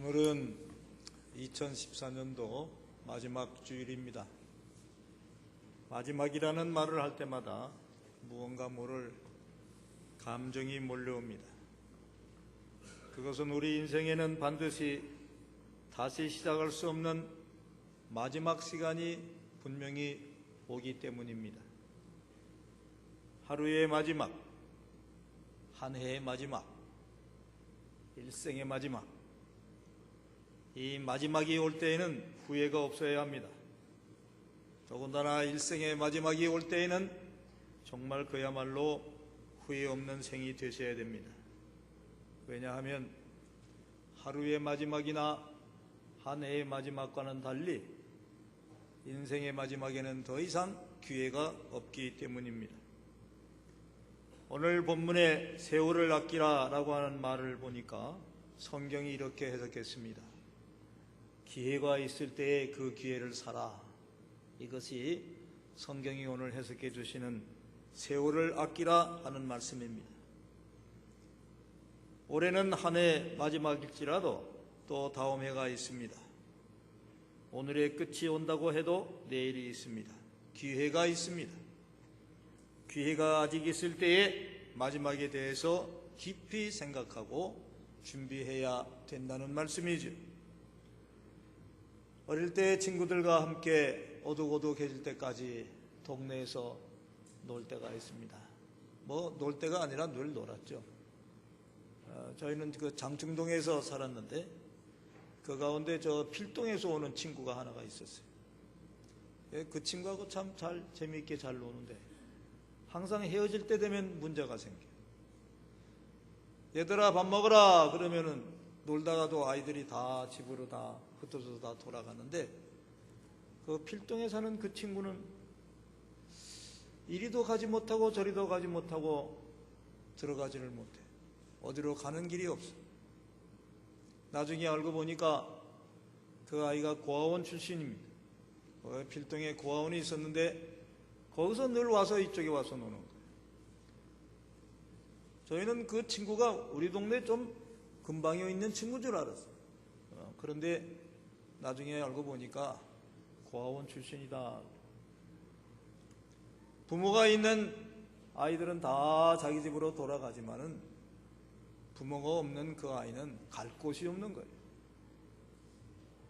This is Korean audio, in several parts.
오늘은 2014년도 마지막 주일입니다. 마지막이라는 말을 할 때마다 무언가 모를 감정이 몰려옵니다. 그것은 우리 인생에는 반드시 다시 시작할 수 없는 마지막 시간이 분명히 오기 때문입니다. 하루의 마지막, 한 해의 마지막, 일생의 마지막. 이 마지막이 올 때에는 후회가 없어야 합니다. 더군다나 일생의 마지막이 올 때에는 정말 그야말로 후회 없는 생이 되셔야 됩니다. 왜냐하면 하루의 마지막이나 한 해의 마지막과는 달리 인생의 마지막에는 더 이상 기회가 없기 때문입니다. 오늘 본문에 세월을 아끼라라고 하는 말을 보니까 성경이 이렇게 해석했습니다. 기회가 있을 때에 그 기회를 살아. 이것이 성경이 오늘 해석해 주시는 세월을 아끼라 하는 말씀입니다. 올해는 한 해 마지막일지라도 또 다음 해가 있습니다. 오늘의 끝이 온다고 해도 내일이 있습니다. 기회가 있습니다. 기회가 아직 있을 때에 마지막에 대해서 깊이 생각하고 준비해야 된다는 말씀이죠. 어릴 때 친구들과 함께 어둑어둑해질 때까지 동네에서 놀 때가 있습니다. 놀 때가 아니라 늘 놀았죠. 저희는 그 장충동에서 살았는데 그 가운데 저 필동에서 오는 친구가 하나가 있었어요. 그 친구하고 참 재미있게 잘 노는데 항상 헤어질 때 되면 문제가 생겨요. 얘들아 밥 먹으라 그러면은 놀다가도 아이들이 다 집으로 다 흩어져서 다 돌아가는데 그 필동에 사는 그 친구는 이리도 가지 못하고 저리도 가지 못하고 들어가지를 못해. 어디로 가는 길이 없어. 나중에 알고 보니까 그 아이가 고아원 출신입니다. 필동에 고아원이 있었는데 거기서 늘 와서 이쪽에 와서 노는 거예요. 저희는 그 친구가 우리 동네 좀 근방에 있는 친구인 줄 알았어요. 그런데 나중에 알고 보니까 고아원 출신이다. 부모가 있는 아이들은 다 자기 집으로 돌아가지만은 부모가 없는 그 아이는 갈 곳이 없는 거예요.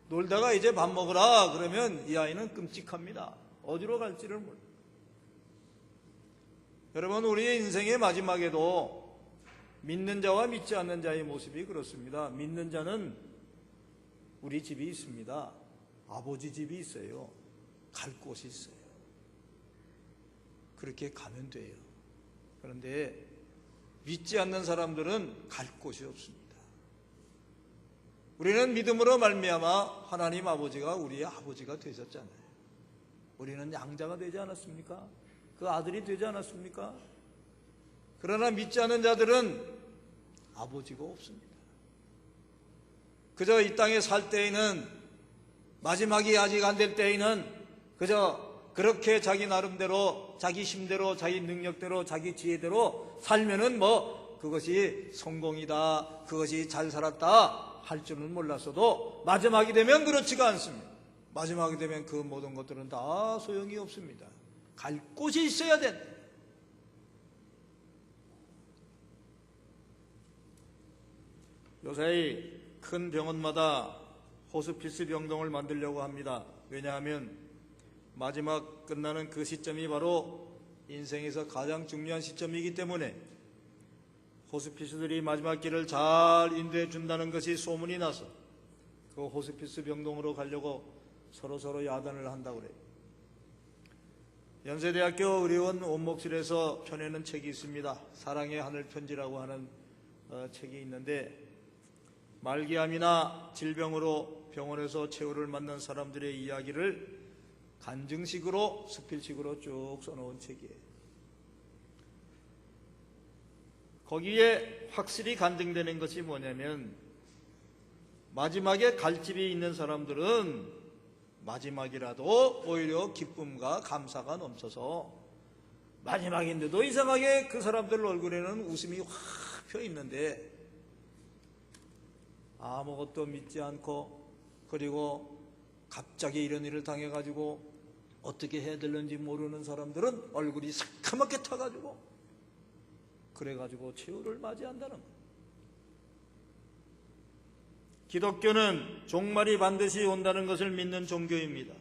놀다가 이제 밥 먹으라 그러면 이 아이는 끔찍합니다. 어디로 갈지를 몰라요. 여러분, 우리의 인생의 마지막에도 믿는 자와 믿지 않는 자의 모습이 그렇습니다. 믿는 자는 우리 집이 있습니다. 아버지 집이 있어요. 갈 곳이 있어요. 그렇게 가면 돼요. 그런데 믿지 않는 사람들은 갈 곳이 없습니다. 우리는 믿음으로 말미암아 하나님 아버지가 우리의 아버지가 되셨잖아요. 우리는 양자가 되지 않았습니까? 그 아들이 되지 않았습니까? 그러나 믿지 않는 자들은 아버지가 없습니다. 그저 이 땅에 살 때에는, 마지막이 아직 안 될 때에는 그저 그렇게 자기 나름대로, 자기 힘대로, 자기 능력대로, 자기 지혜대로 살면은 그것이 성공이다, 그것이 잘 살았다 할 줄은 몰랐어도 마지막이 되면 그렇지가 않습니다. 마지막이 되면 그 모든 것들은 다 소용이 없습니다. 갈 곳이 있어야 된다. 요새 큰 병원마다 호스피스 병동을 만들려고 합니다. 왜냐하면 마지막 끝나는 그 시점이 바로 인생에서 가장 중요한 시점이기 때문에 호스피스들이 마지막 길을 잘 인도해 준다는 것이 소문이 나서 그 호스피스 병동으로 가려고 서로 야단을 한다고 그래요. 연세대학교 의료원 원목실에서 펴내는 책이 있습니다. 사랑의 하늘 편지라고 하는 책이 있는데 말기암이나 질병으로 병원에서 최후를 맞는 사람들의 이야기를 간증식으로 수필식으로 쭉 써놓은 책이에요. 거기에 확실히 간증되는 것이 뭐냐면 마지막에 갈 집이 있는 사람들은 마지막이라도 오히려 기쁨과 감사가 넘쳐서 마지막인데도 이상하게 그 사람들 얼굴에는 웃음이 확 펴 있는데 아무것도 믿지 않고, 그리고 갑자기 이런 일을 당해가지고 어떻게 해야 되는지 모르는 사람들은 얼굴이 새카맣게 타가지고 그래가지고 최후를 맞이한다는 거예요. 기독교는 종말이 반드시 온다는 것을 믿는 종교입니다.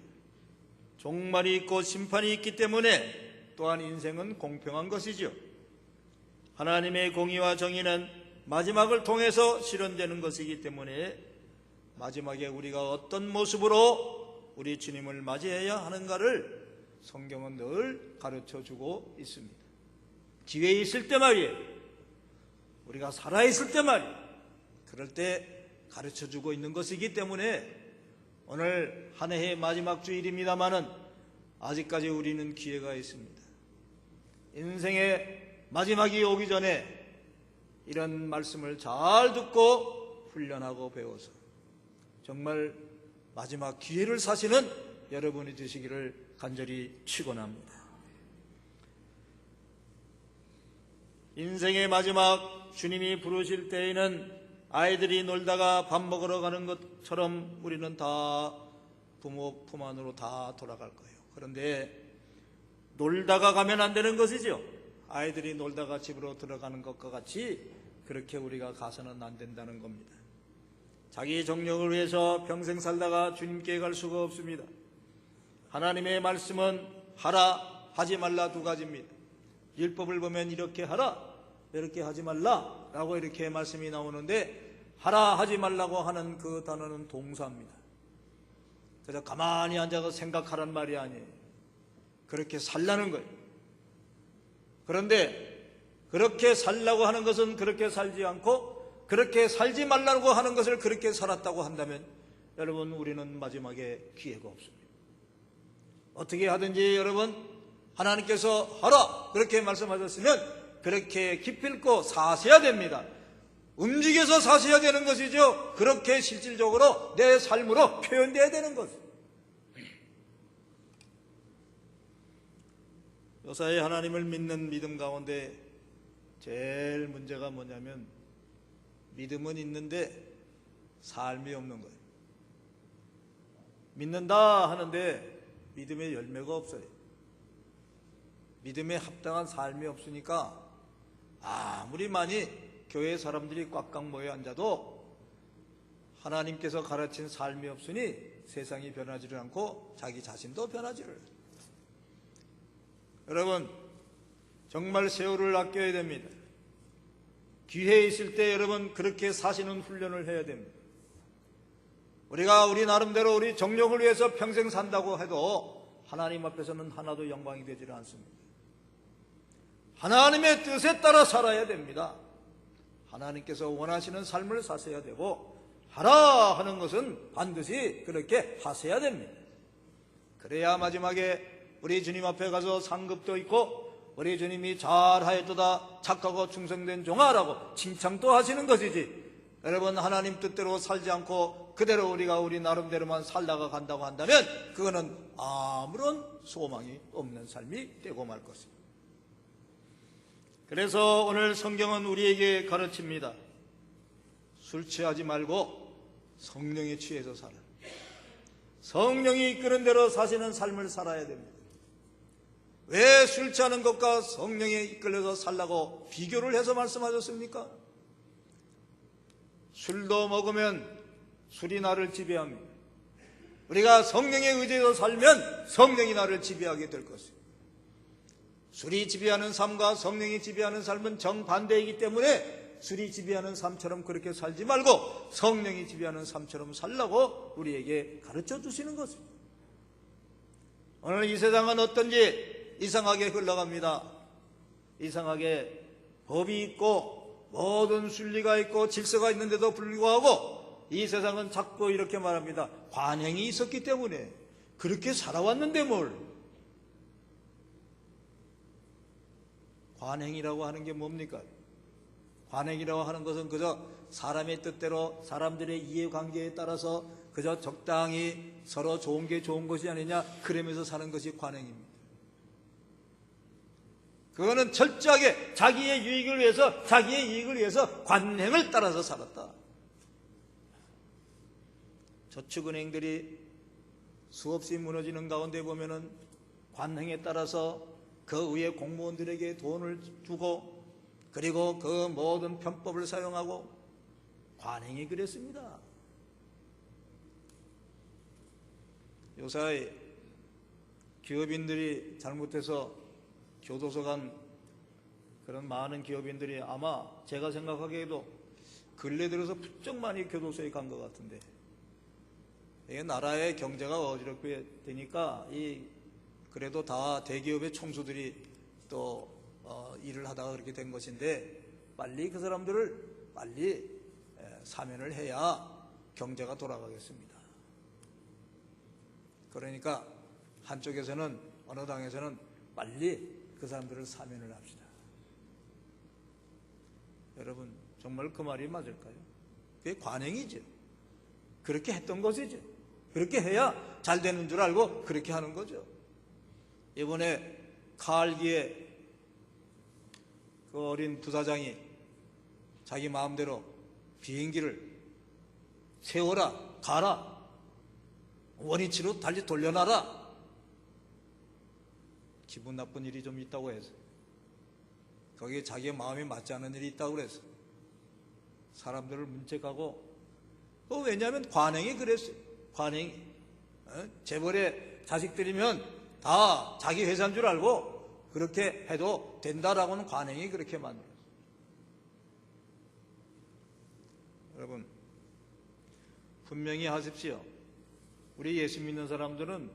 종말이 있고 심판이 있기 때문에 또한 인생은 공평한 것이죠. 하나님의 공의와 정의는 마지막을 통해서 실현되는 것이기 때문에 마지막에 우리가 어떤 모습으로 우리 주님을 맞이해야 하는가를 성경은 늘 가르쳐주고 있습니다. 기회 있을 때 말이에요. 우리가 살아있을 때 말이에요. 그럴 때 가르쳐주고 있는 것이기 때문에 오늘 한 해의 마지막 주일입니다마는 아직까지 우리는 기회가 있습니다. 인생의 마지막이 오기 전에 이런 말씀을 잘 듣고 훈련하고 배워서 정말 마지막 기회를 사시는 여러분이 되시기를 간절히 축원합니다. 인생의 마지막 주님이 부르실 때에는 아이들이 놀다가 밥 먹으러 가는 것처럼 우리는 다 부모 품 안으로 다 돌아갈 거예요. 그런데 놀다가 가면 안 되는 것이죠. 아이들이 놀다가 집으로 들어가는 것과 같이 그렇게 우리가 가서는 안 된다는 겁니다. 자기 정력을 위해서 평생 살다가 주님께 갈 수가 없습니다. 하나님의 말씀은 하라, 하지 말라 두 가지입니다. 율법을 보면 이렇게 하라, 이렇게 하지 말라 라고 이렇게 말씀이 나오는데, 하라 하지 말라고 하는 그 단어는 동사입니다. 그래서 가만히 앉아서 생각하란 말이 아니에요. 그렇게 살라는 거예요. 그런데 그렇게 살라고 하는 것은 그렇게 살지 않고 그렇게 살지 말라고 하는 것을 그렇게 살았다고 한다면 여러분, 우리는 마지막에 기회가 없습니다. 어떻게 하든지 여러분, 하나님께서 하라 그렇게 말씀하셨으면 그렇게 기필코 사셔야 됩니다. 움직여서 사셔야 되는 것이죠. 그렇게 실질적으로 내 삶으로 표현되어야 되는 것. 요사이 하나님을 믿는 믿음 가운데 제일 문제가 뭐냐면, 믿음은 있는데 삶이 없는 거예요. 믿는다 하는데 믿음의 열매가 없어요. 믿음에 합당한 삶이 없으니까 아무리 많이 교회 사람들이 꽉꽉 모여 앉아도 하나님께서 가르친 삶이 없으니 세상이 변하지를 않고 자기 자신도 변하지를 않아요. 여러분, 정말 세월을 아껴야 됩니다. 기회 있을 때 여러분 그렇게 사시는 훈련을 해야 됩니다. 우리가 우리 나름대로 우리 정력을 위해서 평생 산다고 해도 하나님 앞에서는 하나도 영광이 되지 않습니다. 하나님의 뜻에 따라 살아야 됩니다. 하나님께서 원하시는 삶을 사셔야 되고, 하라 하는 것은 반드시 그렇게 하셔야 됩니다. 그래야 마지막에 우리 주님 앞에 가서 상급도 있고 우리 주님이 잘하였도다 착하고 충성된 종아라고 칭찬도 하시는 것이지, 여러분 하나님 뜻대로 살지 않고 그대로 우리가 우리 나름대로만 살다가 간다고 한다면 그거는 아무런 소망이 없는 삶이 되고 말 것입니다. 그래서 오늘 성경은 우리에게 가르칩니다. 술 취하지 말고 성령에 취해서 살아. 성령이 이끄는 대로 사시는 삶을 살아야 됩니다. 왜 술 취하는 것과 성령에 이끌려서 살라고 비교를 해서 말씀하셨습니까? 술도 먹으면 술이 나를 지배합니다. 우리가 성령에 의지해서 살면 성령이 나를 지배하게 될 것입니다. 술이 지배하는 삶과 성령이 지배하는 삶은 정반대이기 때문에 술이 지배하는 삶처럼 그렇게 살지 말고 성령이 지배하는 삶처럼 살라고 우리에게 가르쳐 주시는 것입니다. 오늘 이 세상은 어떤지 이상하게 흘러갑니다. 이상하게 법이 있고 모든 순리가 있고 질서가 있는데도 불구하고 이 세상은 자꾸 이렇게 말합니다. 관행이 있었기 때문에 그렇게 살아왔는데 뭘. 관행이라고 하는 게 뭡니까? 관행이라고 하는 것은 그저 사람의 뜻대로 사람들의 이해관계에 따라서 그저 적당히 서로 좋은 게 좋은 것이 아니냐 그러면서 사는 것이 관행입니다. 그거는 철저하게 자기의 유익을 위해서, 자기의 이익을 위해서 관행을 따라서 살았다. 저축은행들이 수없이 무너지는 가운데 보면은 관행에 따라서 그 위에 공무원들에게 돈을 주고 그리고 그 모든 편법을 사용하고 관행이 그랬습니다. 요새 기업인들이 잘못해서 교도소 간 그런 많은 기업인들이 아마 제가 생각하기에도 근래 들어서 부쩍 많이 교도소에 간 것 같은데, 이게 나라의 경제가 어지럽게 되니까 그래도 다 대기업의 총수들이 또 일을 하다가 그렇게 된 것인데, 빨리 그 사람들을 빨리 사면을 해야 경제가 돌아가겠습니다. 그러니까 한쪽에서는, 어느 당에서는 빨리 그 사람들을 사면을 합시다. 여러분, 정말 그 말이 맞을까요? 그게 관행이죠. 그렇게 했던 것이죠. 그렇게 해야 잘 되는 줄 알고 그렇게 하는 거죠. 이번에 카알기의 그 어린 부사장이 자기 마음대로 비행기를 세워라, 가라, 원위치로 달리 돌려놔라. 기분 나쁜 일이 좀 있다고 해서, 거기에 자기의 마음이 맞지 않는 일이 있다고 그래서 사람들을 문책하고, 왜냐하면 관행이 그랬어요. 관행이. 재벌의 자식들이면 다 자기 회사인 줄 알고 그렇게 해도 된다라고는 관행이 그렇게 만들었어요. 여러분, 분명히 하십시오. 우리 예수 믿는 사람들은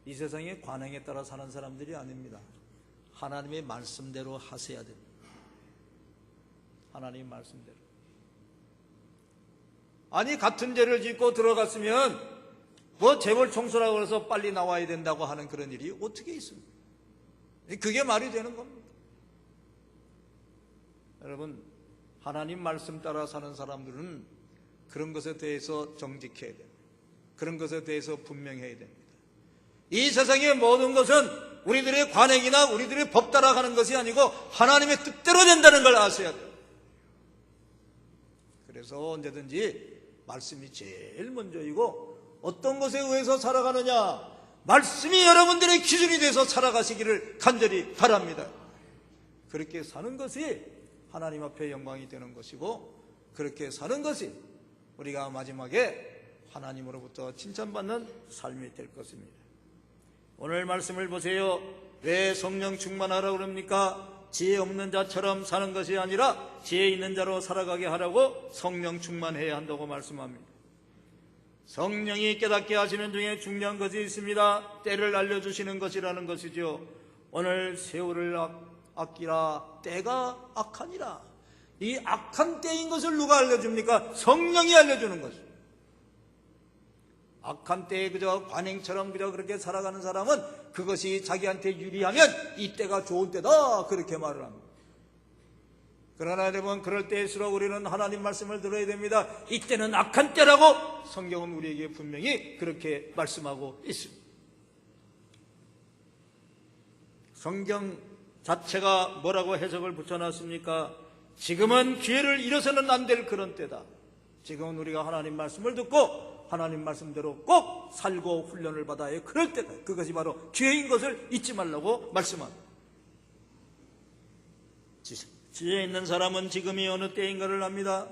이 세상의 관행에 따라 사는 사람들이 아닙니다. 하나님의 말씀대로 하셔야 됩니다. 하나님의 말씀대로. 아니, 같은 죄를 짓고 들어갔으면 재벌 총수라고 해서 빨리 나와야 된다고 하는 그런 일이 어떻게 있습니까? 그게 말이 되는 겁니다. 여러분, 하나님 말씀 따라 사는 사람들은 그런 것에 대해서 정직해야 됩니다. 그런 것에 대해서 분명해야 됩니다. 이 세상의 모든 것은 우리들의 관행이나 우리들의 법 따라가는 것이 아니고 하나님의 뜻대로 된다는 걸 아셔야 돼요. 그래서 언제든지 말씀이 제일 먼저이고, 어떤 것에 의해서 살아가느냐, 말씀이 여러분들의 기준이 돼서 살아가시기를 간절히 바랍니다. 그렇게 사는 것이 하나님 앞에 영광이 되는 것이고, 그렇게 사는 것이 우리가 마지막에 하나님으로부터 칭찬받는 삶이 될 것입니다. 오늘 말씀을 보세요. 왜 성령 충만하라고 그럽니까? 지혜 없는 자처럼 사는 것이 아니라 지혜 있는 자로 살아가게 하라고 성령 충만해야 한다고 말씀합니다. 성령이 깨닫게 하시는 중에 중요한 것이 있습니다. 때를 알려주시는 것이라는 것이죠. 오늘 세월을 아끼라, 때가 악하니라. 이 악한 때인 것을 누가 알려줍니까? 성령이 알려주는 것입니다. 악한 때에 그저 관행처럼 그저 그렇게 살아가는 사람은 그것이 자기한테 유리하면 이 때가 좋은 때다, 그렇게 말을 합니다. 그러나 여러분, 그럴 때일수록 우리는 하나님 말씀을 들어야 됩니다. 이때는 악한 때라고 성경은 우리에게 분명히 그렇게 말씀하고 있습니다. 성경 자체가 뭐라고 해석을 붙여놨습니까? 지금은 기회를 잃어서는 안 될 그런 때다. 지금은 우리가 하나님 말씀을 듣고 하나님 말씀대로 꼭 살고 훈련을 받아야 그럴 때다. 그것이 바로 기회인 것을 잊지 말라고 말씀합니다. 지혜 있는 사람은 지금이 어느 때인가를 압니다.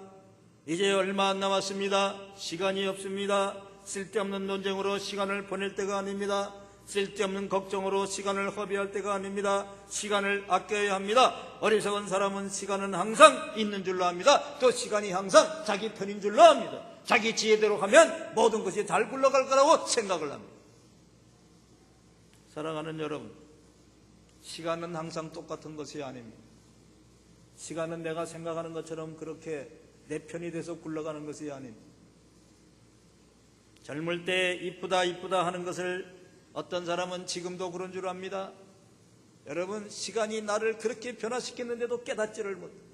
이제 얼마 안 남았습니다. 시간이 없습니다. 쓸데없는 논쟁으로 시간을 보낼 때가 아닙니다. 쓸데없는 걱정으로 시간을 허비할 때가 아닙니다. 시간을 아껴야 합니다. 어리석은 사람은 시간은 항상 있는 줄로 압니다. 또 시간이 항상 자기 편인 줄로 압니다. 자기 지혜대로 하면 모든 것이 잘 굴러갈 거라고 생각을 합니다. 사랑하는 여러분, 시간은 항상 똑같은 것이 아닙니다. 시간은 내가 생각하는 것처럼 그렇게 내 편이 돼서 굴러가는 것이 아닙니다. 젊을 때 이쁘다 이쁘다 하는 것을 어떤 사람은 지금도 그런 줄 압니다. 여러분, 시간이 나를 그렇게 변화시켰는데도 깨닫지를 못합니다.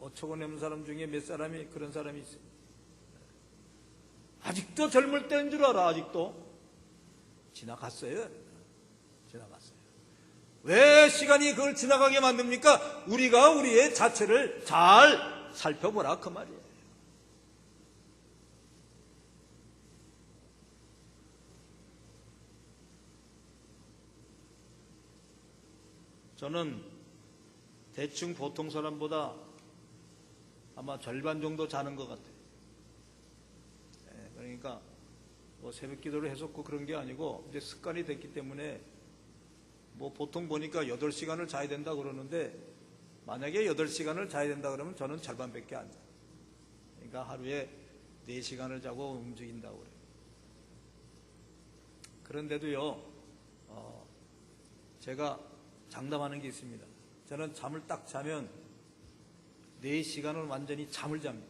5초가 넘는 사람 중에 몇 사람이 그런 사람이 있어요. 아직도 젊을 때인 줄 알아. 아직도 지나갔어요. 지나갔어요. 왜 시간이 그걸 지나가게 만듭니까? 우리가 우리의 자체를 잘 살펴보라, 그 말이에요. 저는 대충 보통 사람보다 아마 절반 정도 자는 것 같아요. 그러니까 뭐 새벽 기도를 했었고 그런 게 아니고 이제 습관이 됐기 때문에 뭐 보통 보니까 8시간을 자야 된다 그러는데 만약에 8시간을 자야 된다 그러면 저는 절반밖에 안 자요. 그러니까 하루에 4시간을 자고 움직인다고 그래요. 그런데도요, 제가 장담하는 게 있습니다. 저는 잠을 딱 자면 4시간은 완전히 잠을 잡니다.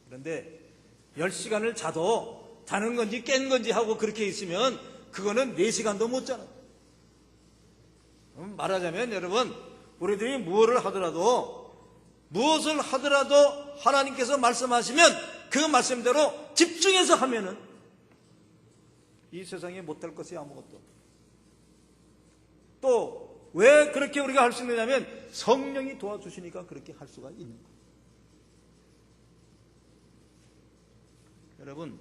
그런데 10시간을 자도 자는 건지 깬 건지 하고 그렇게 있으면 그거는 4시간도 못 자는 거예요. 말하자면 여러분, 우리들이 무엇을 하더라도 하나님께서 말씀하시면 그 말씀대로 집중해서 하면은 이 세상에 못할 것이 아무것도 없어요. 또 왜 그렇게 우리가 할 수 있느냐면 성령이 도와주시니까 그렇게 할 수가 있는 거예요. 여러분,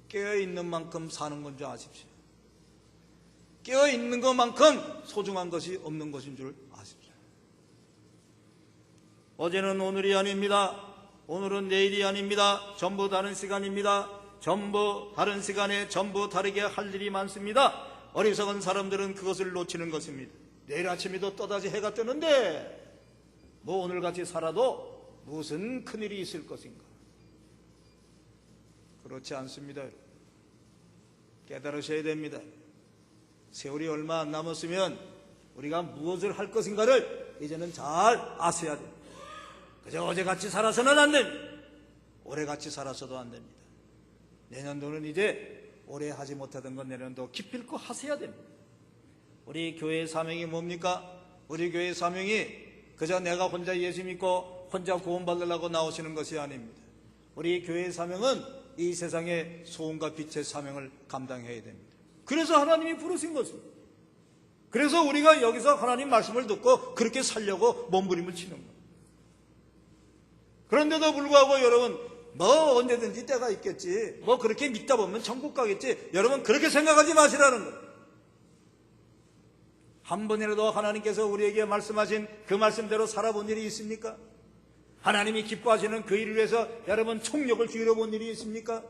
깨어있는 만큼 사는 건 줄 아십시오. 깨어있는 것만큼 소중한 것이 없는 것인 줄 아십시오. 어제는 오늘이 아닙니다. 오늘은 내일이 아닙니다. 전부 다른 시간입니다. 전부 다른 시간에 전부 다르게 할 일이 많습니다. 어리석은 사람들은 그것을 놓치는 것입니다. 내일 아침에도 또다시 해가 뜨는데 뭐 오늘같이 살아도 무슨 큰일이 있을 것인가. 그렇지 않습니다. 깨달으셔야 됩니다. 세월이 얼마 안 남았으면 우리가 무엇을 할 것인가를 이제는 잘 아셔야 됩니다. 그저 어제같이 살아서는 안 됩니다. 올해같이 살아서도 안 됩니다. 내년도는 이제 올해 하지 못하던 건 내년도 기필코 하셔야 됩니다. 우리 교회의 사명이 뭡니까? 우리 교회의 사명이 그저 내가 혼자 예수 믿고 혼자 구원받으려고 나오시는 것이 아닙니다. 우리 교회의 사명은 이 세상의 소음과 빛의 사명을 감당해야 됩니다. 그래서 하나님이 부르신 것입니다. 그래서 우리가 여기서 하나님 말씀을 듣고 그렇게 살려고 몸부림을 치는 거예요. 그런데도 불구하고 여러분, 뭐 언제든지 때가 있겠지, 뭐 그렇게 믿다 보면 천국 가겠지, 여러분 그렇게 생각하지 마시라는 거예요. 한 번이라도 하나님께서 우리에게 말씀하신 그 말씀대로 살아본 일이 있습니까? 하나님이 기뻐하시는 그 일을 위해서 여러분 총력을 기울여본 일이 있습니까?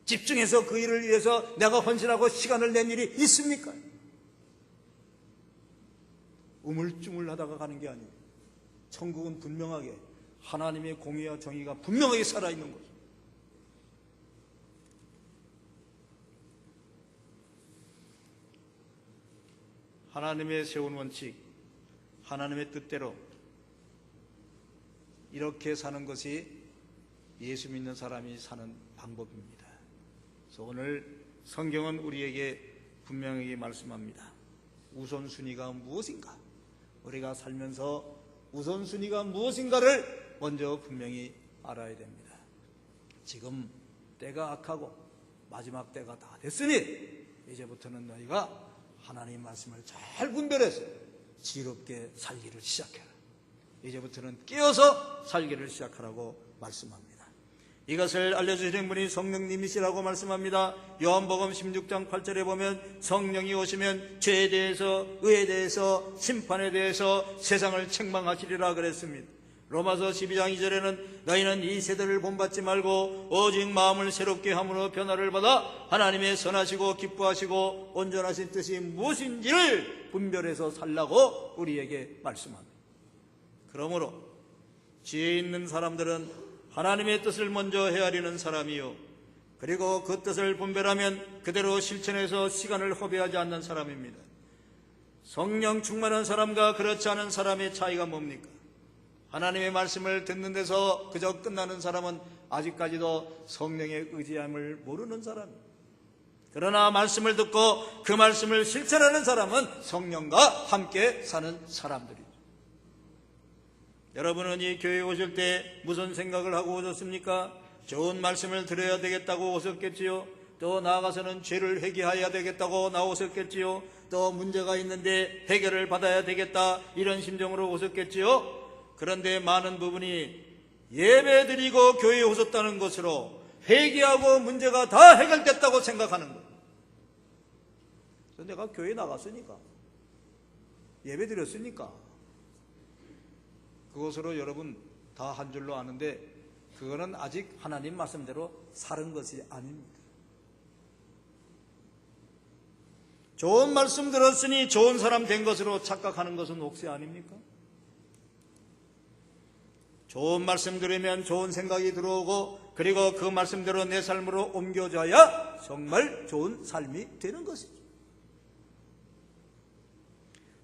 집중해서 그 일을 위해서 내가 헌신하고 시간을 낸 일이 있습니까? 우물쭈물하다가 가는 게 아니에요. 천국은 분명하게 하나님의 공의와 정의가 분명하게 살아있는 거죠. 하나님의 세운 원칙, 하나님의 뜻대로 이렇게 사는 것이 예수 믿는 사람이 사는 방법입니다. 그래서 오늘 성경은 우리에게 분명하게 말씀합니다. 우선순위가 무엇인가? 우리가 살면서 우선순위가 무엇인가를 먼저 분명히 알아야 됩니다. 지금 때가 악하고 마지막 때가 다 됐으니 이제부터는 너희가 하나님 말씀을 잘 분별해서 지혜롭게 살기를 시작해라. 이제부터는 깨어서 살기를 시작하라고 말씀합니다. 이것을 알려주시는 분이 성령님이시라고 말씀합니다. 요한복음 16장 8절에 보면 성령이 오시면 죄에 대해서, 의에 대해서, 심판에 대해서 세상을 책망하시리라 그랬습니다. 로마서 12장 2절에는 너희는 이 세대를 본받지 말고 오직 마음을 새롭게 함으로 변화를 받아 하나님의 선하시고 기뻐하시고 온전하신 뜻이 무엇인지를 분별해서 살라고 우리에게 말씀합니다. 그러므로 지혜 있는 사람들은 하나님의 뜻을 먼저 헤아리는 사람이요, 그리고 그 뜻을 분별하면 그대로 실천해서 시간을 허비하지 않는 사람입니다. 성령 충만한 사람과 그렇지 않은 사람의 차이가 뭡니까? 하나님의 말씀을 듣는 데서 그저 끝나는 사람은 아직까지도 성령의 의지함을 모르는 사람입니다. 그러나 말씀을 듣고 그 말씀을 실천하는 사람은 성령과 함께 사는 사람들이죠. 여러분은 이 교회에 오실 때 무슨 생각을 하고 오셨습니까? 좋은 말씀을 들어야 되겠다고 오셨겠지요. 또 나아가서는 죄를 회개해야 되겠다고 나오셨겠지요. 또 문제가 있는데 해결을 받아야 되겠다, 이런 심정으로 오셨겠지요. 그런데 많은 부분이 예배 드리고 교회에 오셨다는 것으로 회개하고 문제가 다 해결됐다고 생각하는 거예요. 그래서 내가 교회에 나갔으니까, 예배 드렸으니까. 그것으로 여러분 다 한 줄로 아는데 그거는 아직 하나님 말씀대로 살은 것이 아닙니다. 좋은 말씀 들었으니 좋은 사람 된 것으로 착각하는 것은 옥새 아닙니까? 좋은 말씀 들으면 좋은 생각이 들어오고 그리고 그 말씀대로 내 삶으로 옮겨져야 정말 좋은 삶이 되는 것이죠.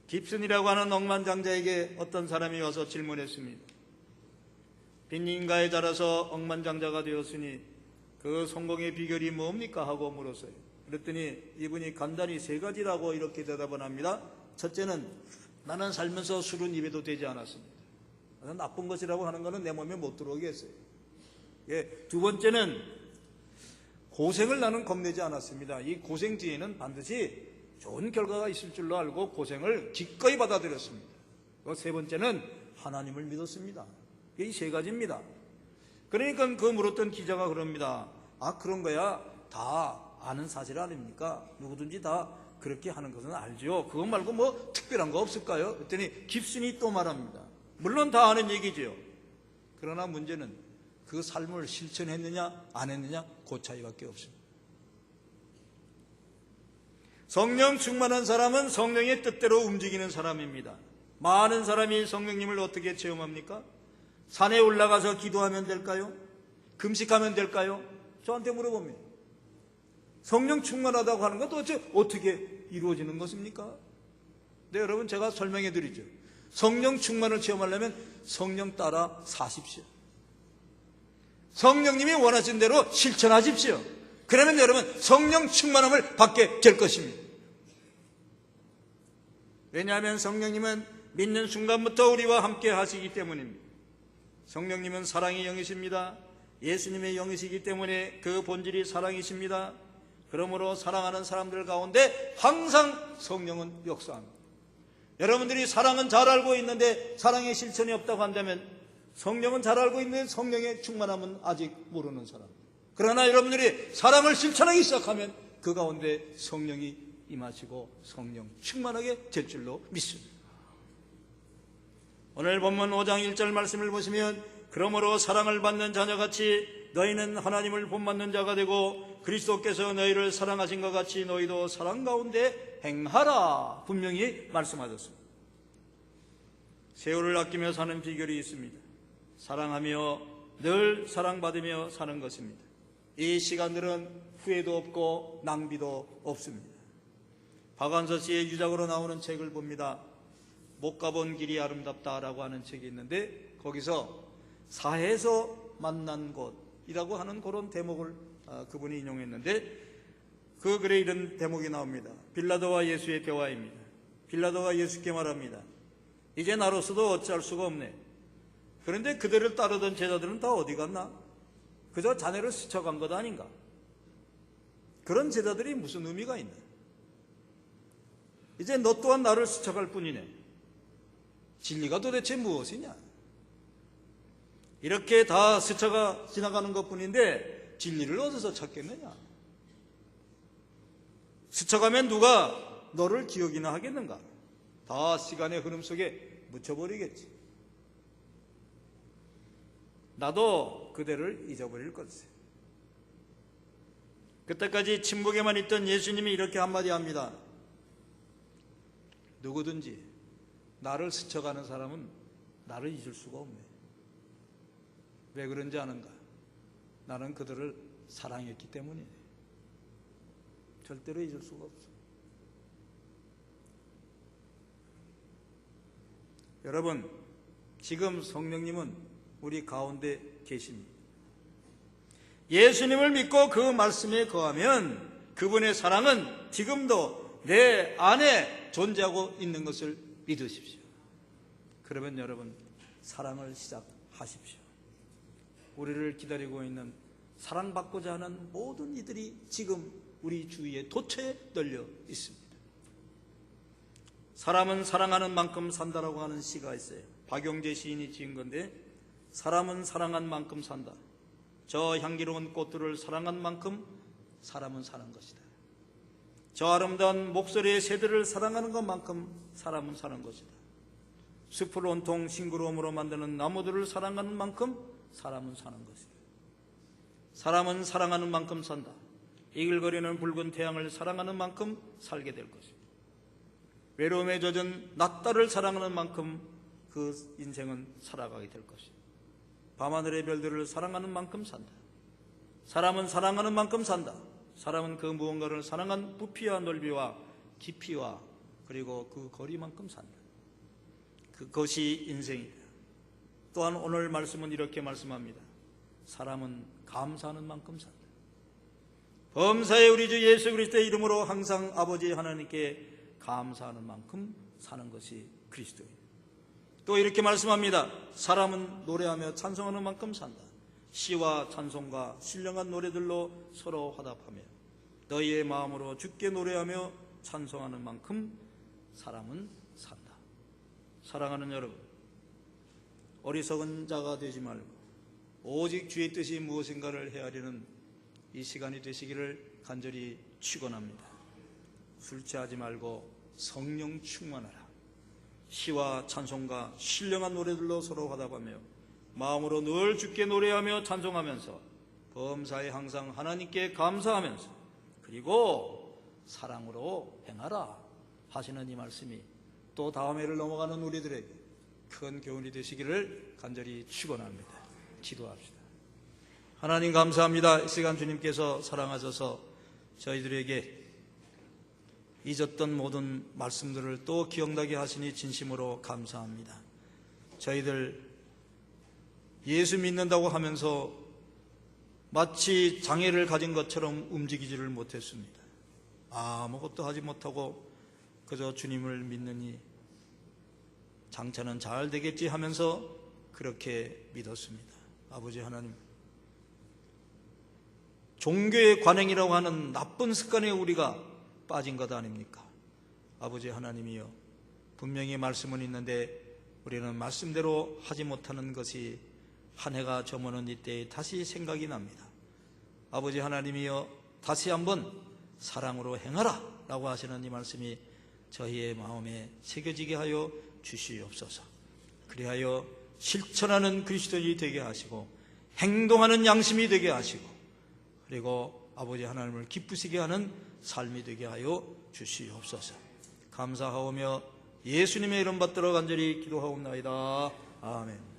깁슨이라고 하는 억만장자에게 어떤 사람이 와서 질문했습니다. 빈민가에 자라서 억만장자가 되었으니 그 성공의 비결이 뭡니까? 하고 물었어요. 그랬더니 이분이 간단히 세 가지라고 이렇게 대답을 합니다. 첫째는 나는 살면서 술은 입에도 대지 않았습니다. 나쁜 것이라고 하는 것은 내 몸에 못 들어오게 했어요. 두 번째는 고생을 나는 겁내지 않았습니다. 이 고생 뒤에는 반드시 좋은 결과가 있을 줄로 알고 고생을 기꺼이 받아들였습니다. 세 번째는 하나님을 믿었습니다. 이 세 가지입니다. 그러니까 그 물었던 기자가 그럽니다. 아, 그런 거야 다 아는 사실 아닙니까? 누구든지 다 그렇게 하는 것은 알죠. 그것 말고 뭐 특별한 거 없을까요? 그랬더니 깁슨이 또 말합니다. 물론 다 아는 얘기죠. 그러나 문제는 그 삶을 실천했느냐 안 했느냐 그 차이밖에 없습니다. 성령 충만한 사람은 성령의 뜻대로 움직이는 사람입니다. 많은 사람이 성령님을 어떻게 체험합니까? 산에 올라가서 기도하면 될까요? 금식하면 될까요? 저한테 물어봅니다. 성령 충만하다고 하는 건 도대체 어떻게 이루어지는 것입니까? 네, 여러분 제가 설명해 드리죠. 성령 충만을 체험하려면 성령 따라 사십시오. 성령님이 원하신 대로 실천하십시오. 그러면 여러분 성령 충만함을 받게 될 것입니다. 왜냐하면 성령님은 믿는 순간부터 우리와 함께 하시기 때문입니다. 성령님은 사랑의 영이십니다. 예수님의 영이시기 때문에 그 본질이 사랑이십니다. 그러므로 사랑하는 사람들 가운데 항상 성령은 역사합니다. 여러분들이 사랑은 잘 알고 있는데 사랑의 실천이 없다고 한다면 성령은 잘 알고 있는데 성령의 충만함은 아직 모르는 사람. 그러나 여러분들이 사랑을 실천하기 시작하면 그 가운데 성령이 임하시고 성령 충만하게 될 줄로 믿습니다. 오늘 본문 5장 1절 말씀을 보시면 그러므로 사랑을 받는 자녀같이 너희는 하나님을 본받는 자가 되고 그리스도께서 너희를 사랑하신 것 같이 너희도 사랑 가운데 행하라 분명히 말씀하셨습니다. 세월을 아끼며 사는 비결이 있습니다. 사랑하며 늘 사랑받으며 사는 것입니다. 이 시간들은 후회도 없고 낭비도 없습니다. 박완서 씨의 유작으로 나오는 책을 봅니다. 못 가본 길이 아름답다라고 하는 책이 있는데 거기서 사해에서 만난 곳이라고 하는 그런 대목을 그분이 인용했는데 그 글에 이런 대목이 나옵니다. 빌라도와 예수의 대화입니다. 빌라도가 예수께 말합니다. 이제 나로서도 어찌할 수가 없네. 그런데 그들을 따르던 제자들은 다 어디 갔나? 그저 자네를 스쳐간 것 아닌가? 그런 제자들이 무슨 의미가 있나? 이제 너 또한 나를 스쳐갈 뿐이네. 진리가 도대체 무엇이냐? 이렇게 다 스쳐가 지나가는 것 뿐인데 진리를 어디서 찾겠느냐? 스쳐가면 누가 너를 기억이나 하겠는가? 다 시간의 흐름 속에 묻혀버리겠지. 나도 그대를 잊어버릴 것이세. 그때까지 침묵에만 있던 예수님이 이렇게 한마디 합니다. 누구든지 나를 스쳐가는 사람은 나를 잊을 수가 없네. 왜 그런지 아는가? 나는 그들을 사랑했기 때문이네. 절대로 잊을 수가 없어. 여러분, 지금 성령님은 우리 가운데 계십니다. 예수님을 믿고 그 말씀에 거하면 그분의 사랑은 지금도 내 안에 존재하고 있는 것을 믿으십시오. 그러면 여러분 사랑을 시작하십시오. 우리를 기다리고 있는 사랑받고자 하는 모든 이들이 지금 우리 주위에 도처에 널려 있습니다. 사람은 사랑하는 만큼 산다라고 하는 시가 있어요. 박용재 시인이 지은 건데 사람은 사랑한 만큼 산다. 저 향기로운 꽃들을 사랑한 만큼 사람은 사는 것이다. 저 아름다운 목소리의 새들을 사랑하는 것만큼 사람은 사는 것이다. 숲을 온통 싱그러움으로 만드는 나무들을 사랑하는 만큼 사람은 사는 것이다. 사람은 사랑하는 만큼 산다. 이글거리는 붉은 태양을 사랑하는 만큼 살게 될 것이다. 외로움에 젖은 낮달을 사랑하는 만큼 그 인생은 살아가게 될 것이다. 밤하늘의 별들을 사랑하는 만큼 산다. 사람은 사랑하는 만큼 산다. 사람은 그 무언가를 사랑한 부피와 넓이와 깊이와 그리고 그 거리만큼 산다. 그것이 인생이다. 또한 오늘 말씀은 이렇게 말씀합니다. 사람은 감사하는 만큼 산다. 범사의 우리 주 예수 그리스도의 이름으로 항상 아버지 하나님께 감사하는 만큼 사는 것이 그리스도입니다. 또 이렇게 말씀합니다. 사람은 노래하며 찬송하는 만큼 산다. 시와 찬송과 신령한 노래들로 서로 화답하며 너희의 마음으로 주께 노래하며 찬송하는 만큼 사람은 산다. 사랑하는 여러분, 어리석은 자가 되지 말고 오직 주의 뜻이 무엇인가를 헤아리는 이 시간이 되시기를 간절히 축원합니다. 술 취하지 말고 성령 충만하라. 시와 찬송과 신령한 노래들로 서로 화답하며 마음으로 늘 주께 노래하며 찬송하면서 범사에 항상 하나님께 감사하면서 그리고 사랑으로 행하라 하시는 이 말씀이 또 다음 해를 넘어가는 우리들에게 큰 교훈이 되시기를 간절히 축원합니다. 기도합시다. 하나님 감사합니다. 이 시간 주님께서 사랑하셔서 저희들에게 잊었던 모든 말씀들을 또 기억나게 하시니 진심으로 감사합니다. 저희들 예수 믿는다고 하면서 마치 장애를 가진 것처럼 움직이지를 못했습니다. 아무것도 하지 못하고 그저 주님을 믿느니 장차는 잘 되겠지 하면서 그렇게 믿었습니다. 아버지 하나님, 종교의 관행이라고 하는 나쁜 습관에 우리가 빠진 것 아닙니까? 아버지 하나님이여, 분명히 말씀은 있는데 우리는 말씀대로 하지 못하는 것이 한 해가 저무는 이때에 다시 생각이 납니다. 아버지 하나님이여, 다시 한번 사랑으로 행하라 라고 하시는 이 말씀이 저희의 마음에 새겨지게 하여 주시옵소서. 그리하여 실천하는 그리스도인이 되게 하시고 행동하는 양심이 되게 하시고 그리고 아버지 하나님을 기쁘시게 하는 삶이 되게 하여 주시옵소서. 감사하오며 예수님의 이름 받들어 간절히 기도하옵나이다. 아멘.